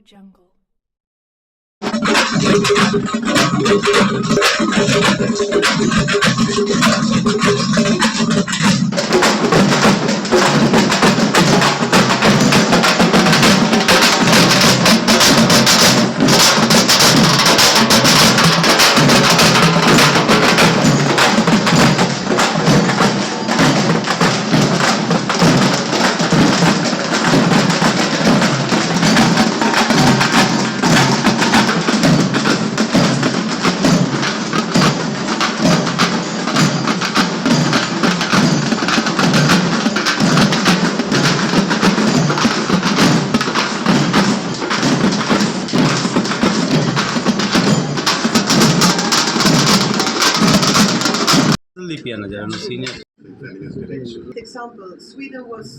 Jungle. Senior. Example, Sweden was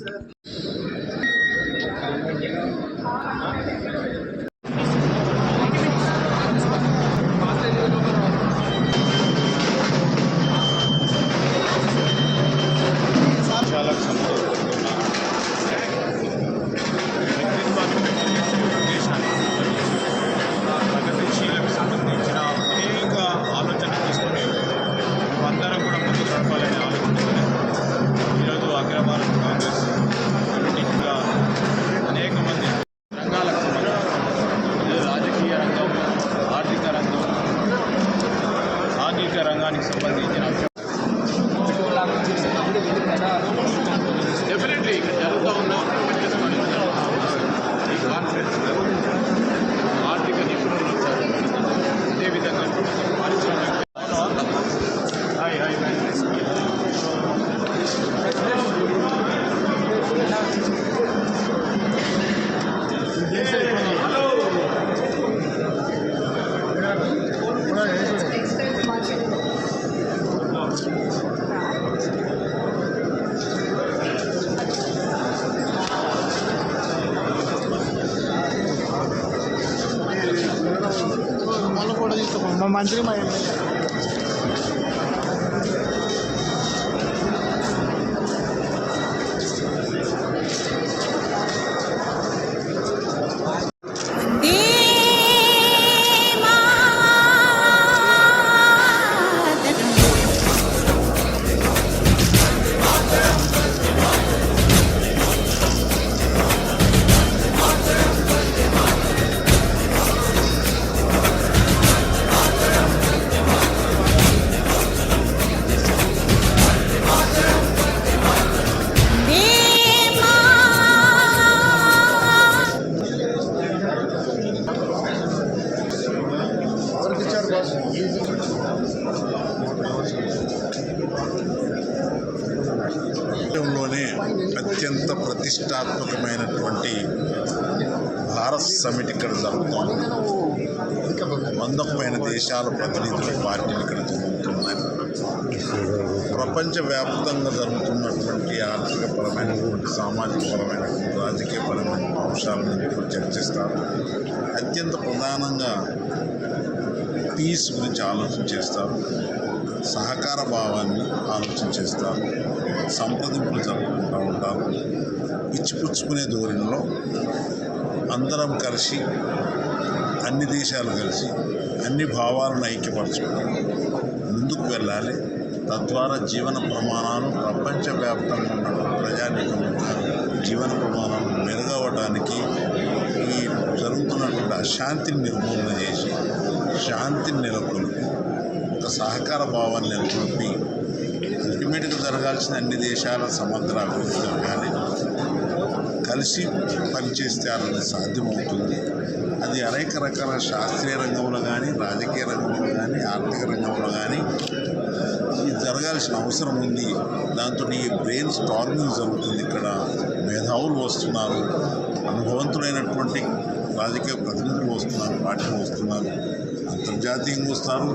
ప్రగతిశీలకు సంబంధించిన అనేక ఆలోచన తీసుకుని అందరం కూడా ముందుకు నడపాలని ఆలోచించుకుని ఈరోజు అఖిల భారత కాంగ్రెస్ కమిటీగా అనేక మంది రంగాలకు సంబంధించి రాజకీయ రంగం, ఆర్థిక రంగం, సాంఘిక రంగానికి సంబంధించిన డెఫినెట్లీ ఇక్కడ జరుగుతూ ఉన్న ఈ కాన్ఫరెన్స్ ఆర్థిక నిపుణులు అదేవిధంగా పారిశ్రామిక మంత్రి లోనే అత్యంత ప్రతిష్టాత్మకమైనటువంటి భారత్ సమిట్ ఇక్కడ జరుగుతుంది. 100కు పైన దేశాల ప్రతినిధుల పార్టీలు ఇక్కడ జరుగుతున్నాయి. ప్రపంచవ్యాప్తంగా జరుగుతున్నటువంటి ఆర్థికపరమైనటువంటి, సామాజికపరమైనటువంటి, రాజకీయపరమైన అంశాలను ఇప్పుడు చర్చిస్తారు. అత్యంత ప్రధానంగా పీస్ గురించి ఆలోచన చేస్తారు, సహకార భావాన్ని ఆలోచన చేస్తారు, సంప్రదింపులు జరుపుకుంటూ ఉంటారు. ఇచ్చిపుచ్చుకునే ధోరణిలో అందరం కలిసి, అన్ని దేశాలు కలిసి అన్ని భావాలను ఐక్యపరచుకుని ముందుకు వెళ్ళాలి. తద్వారా జీవన ప్రమాణాలు ప్రపంచవ్యాప్తంగా ఉన్న ప్రజానీకం జీవన ప్రమాణాలు మెరుగవడానికి ఈ జరుగుతున్నటువంటి అశాంతిని నిర్మూలన చేసి శాంతిని నెలకొల్పి ఒక సహకార భావాన్ని నెలకొల్పి అల్టిమేట్గా జరగాల్సిన అన్ని దేశాల సమగ్ర అభివృద్ధి జరగాలి. కలిసి పనిచేస్తే అన్నది సాధ్యమవుతుంది. అది అనేక రకాల శాస్త్రీయ రంగంలో కానీ, రాజకీయ రంగంలో కానీ, ఆర్థిక రంగంలో కానీ ఇది జరగాల్సిన అవసరం ఉంది. దాంతో ఈ బ్రెయిన్ స్టార్మింగ్ జరుగుతుంది. ఇక్కడ మేధావులు వస్తున్నారు, అనుభవంతులైనటువంటి రాజకీయ ప్రతినిధులు వస్తున్నారు, పార్టీలు వస్తున్నారు, అంతర్జాతీయంగా వస్తారు,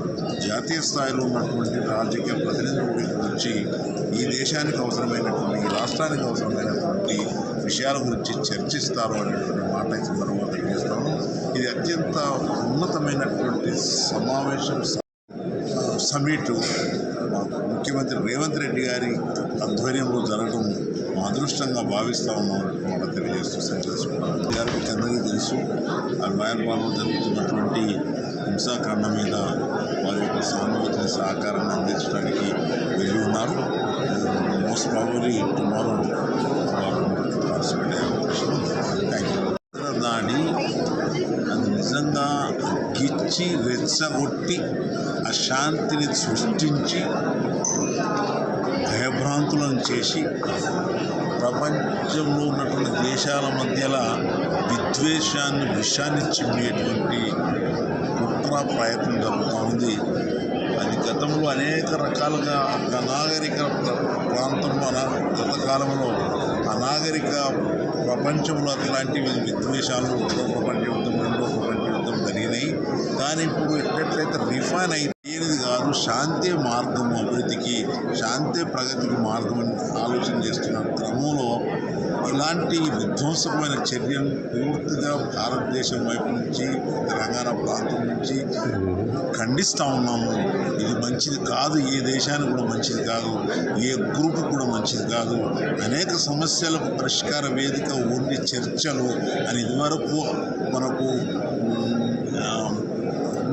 జాతీయ స్థాయిలో ఉన్నటువంటి రాజకీయ ప్రతినిధులు వచ్చి ఈ దేశానికి అవసరమైనటువంటి, ఈ రాష్ట్రానికి అవసరమైనటువంటి విషయాల గురించి చర్చిస్తారు అనేటువంటి మాట ఈ సందర్భంగా తెలియజేస్తాము. ఇది అత్యంత ఉన్నతమైనటువంటి సమావేశం, సమిట్ ముఖ్యమంత్రి రేవంత్ రెడ్డి గారి ఆధ్వర్యంలో జరగడం మా అదృష్టంగా భావిస్తూ ఉన్నామని మాట తెలియజేస్తూ సెలవుకుంటున్నాం. గారికి అందరికీ తెలుసు ఆ మయన్మార్లో జరుగుతున్నటువంటి హింసాకాండ మీద వారి యొక్క సానుభూతిని సహకారాన్ని అందించడానికి వెళ్ళి ఉన్నారు. మోస్ట్ ప్రాబబ్లీ టుమారో వారు పార్టిసిపేట్ అయ్యే అవకాశం ఉంది. Thank you. దాడి అది నిజంగా గిచ్చి రెచ్చగొట్టి అశాంతిని సృష్టించి భయభ్రాంతులను చేసి ప్రపంచంలో ఉన్నటువంటి దేశాల మధ్యలో విద్వేషాన్ని విషాన్ని చిమ్మేటువంటి కుట్ర ప్రయత్నం జరుగుతూ ఉంది. అది గతంలో అనేక రకాలుగా అనాగరిక ప్రాంతంలో గత కాలంలో అనాగరిక ప్రపంచంలో అట్లాంటి విద్వేషాలు ఒకటో ప్రపంచ యుద్ధం రెండో ప్రపంచ యుద్ధం జరిగినాయి. కానీ ఇప్పుడు ఎట్లయితే రిఫైన్ అయ్యేది కాదు, శాంతి మార్గం అభివృద్ధికి, శాంతి ప్రగతికి మార్గం అని ఆలోచన చేస్తున్న క్రమంలో ఇలాంటి విధ్వంసకమైన చర్యలు పూర్తిగా భారతదేశం వైపు నుంచి, తెలంగాణ ప్రాంతం నుంచి ఖండిస్తూ ఉన్నాము. ఇది మంచిది కాదు, ఏ దేశానికి కూడా మంచిది కాదు, ఏ గ్రూప్ కూడా మంచిది కాదు. అనేక సమస్యలకు పరిష్కార వేదిక ఓన్లీ చర్చలు అని ఇదివరకు మనకు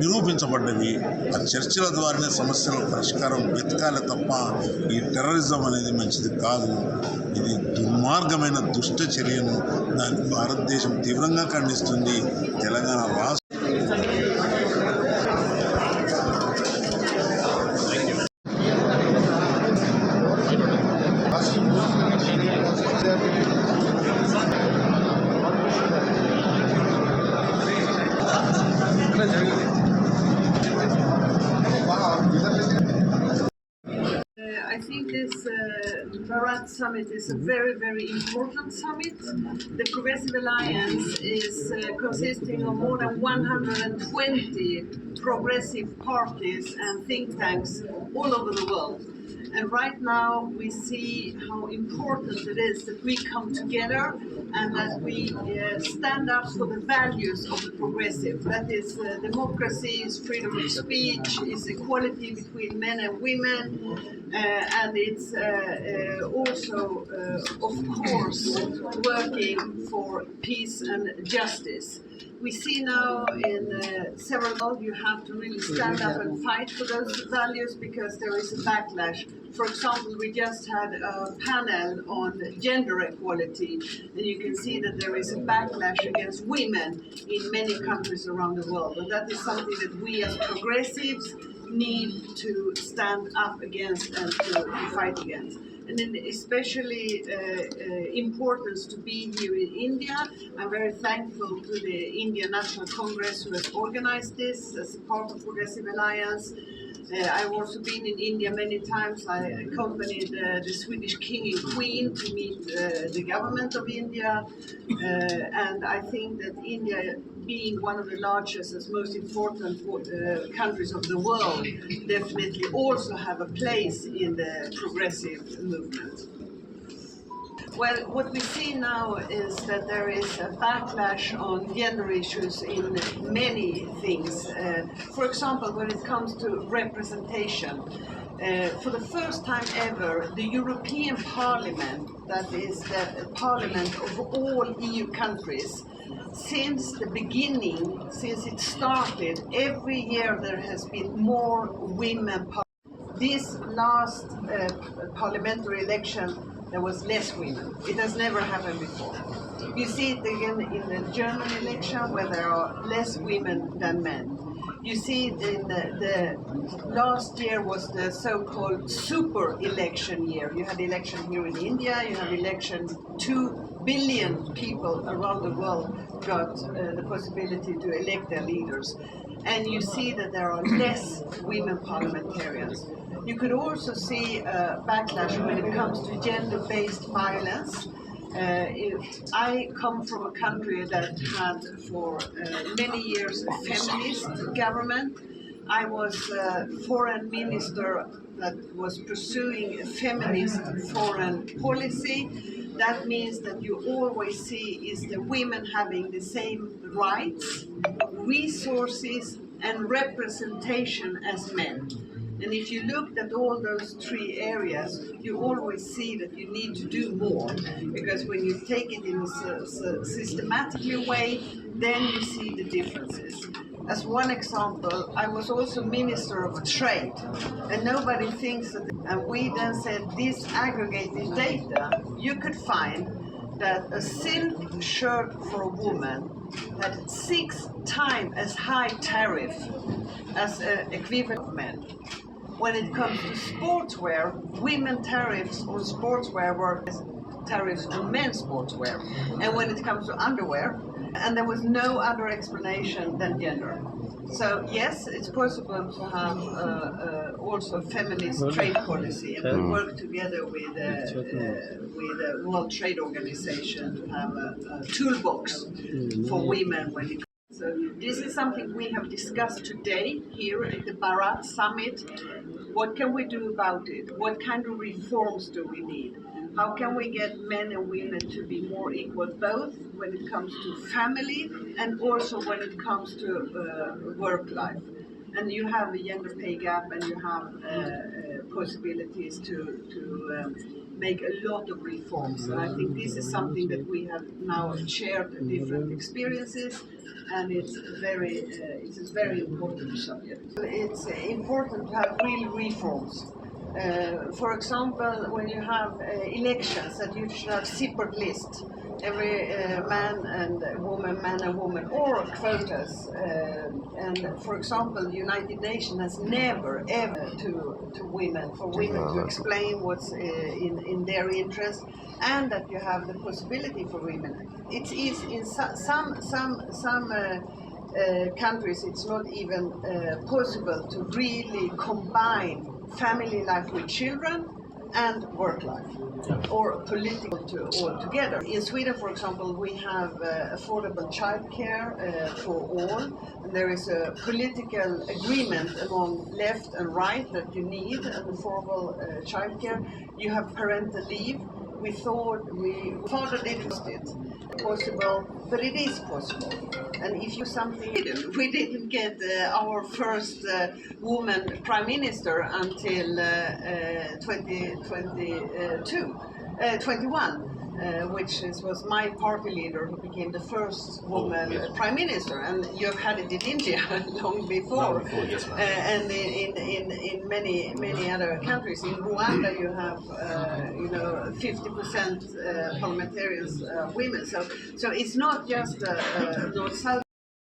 నిరూపించబడ్డవి. ఆ చర్చల ద్వారానే సమస్యల పరిష్కారం వెతకాలి తప్ప ఈ టెర్రరిజం అనేది మంచిది కాదు. ఇది దుర్మార్గమైన దుష్ట చర్యను దాన్ని భారతదేశం తీవ్రంగా ఖండిస్తుంది. తెలంగాణ రాష్ట్ర I think this Bharat Summit is a very, very important summit. The Progressive Alliance is consisting of more than 120 progressive parties and think tanks all over the world. And right now we see how important it is that we come together and that we stand up for the values of the progressive. That is democracy, is freedom of speech, is equality between men and women, and it's also, of course, working for peace and justice. We see now in several you have to really stand up and fight for those values because there is a backlash. For example, we just had a panel on gender equality, and you can see that there is a backlash against women in many countries around the world. And that is something that we as progressives need to stand up against and to fight against. And then especially importance to be here in India. I'm very thankful to the Indian National Congress who has organized this as a part of Progressive Alliance. I've also been in India many times. I accompanied the Swedish King and Queen to meet the government of India. And I think that India, being one of the largest and most important countries of the world, definitely also have a place in the progressive movement. Well, what we see now is that there is a backlash on gender issues in many things. For example, when it comes to representation, for the first time ever, the European Parliament, that is the parliament of all EU countries, since the beginning, since it started, every year there has been more women. This last parliamentary election, there was less women. It has never happened before. You see it again in the German election where there are less women than men. You see it in the last year was the so-called super election year. You had election here in India, you have election 2 billion people around the world got the possibility to elect their leaders. And you see that there are less women parliamentarians. You could also see backlash when it comes to gender-based violence. I come from a country that had for many years a feminist government. I was a foreign minister that was pursuing a feminist foreign policy. That means that you always see is the women having the same rights, resources and representation as men. And if you looked at all those three areas, you always see that you need to do more, because when you take it in a systematically way, then you see the differences. As one example, I was also Minister of Trade, and nobody thinks that, and we then said this aggregated data, you could find that a silk shirt for a woman had 6 times as high tariff as an equivalent of men. When it comes to sportswear, women tariffs on sportswear were tariffs on men's sportswear. And when it comes to underwear, and there was no other explanation than gender. So yes, it's possible to have also a feminist trade policy, and we work together with the World Trade Organization to have a toolbox for women when it comes. So this is something we have discussed today here at the Bharat Summit. What can we do about it? What kind of reforms do we need? How can we get men and women to be more equal, both when it comes to family and also when it comes to work life? And you have a gender pay gap, and you have possibilities to make a lot of reforms. And I think this is something that we have now shared different experiences, and it's a very important subject. It's important to have real reforms. For example, when you have elections, that you should have separate lists. Every man and woman, or quotas. And for example, the United Nations has never ever to women, for women to explain what's in their interest, and that you have the possibility for women. It is in some countries it's not even possible to really combine family life with children and work life, or political all together. In Sweden, for example, we have affordable childcare for all. And there is a political agreement among left and right that you need an affordable childcare. You have parental leave. We thought it possible, but it is possible. And if you we didn't get our first woman prime minister until 2021. Which was my party leader who became the first woman prime minister, and you have had it in India long before, yes, and in many other countries. In Rwanda, you have 50% parliamentarians women. So it's not just North-South.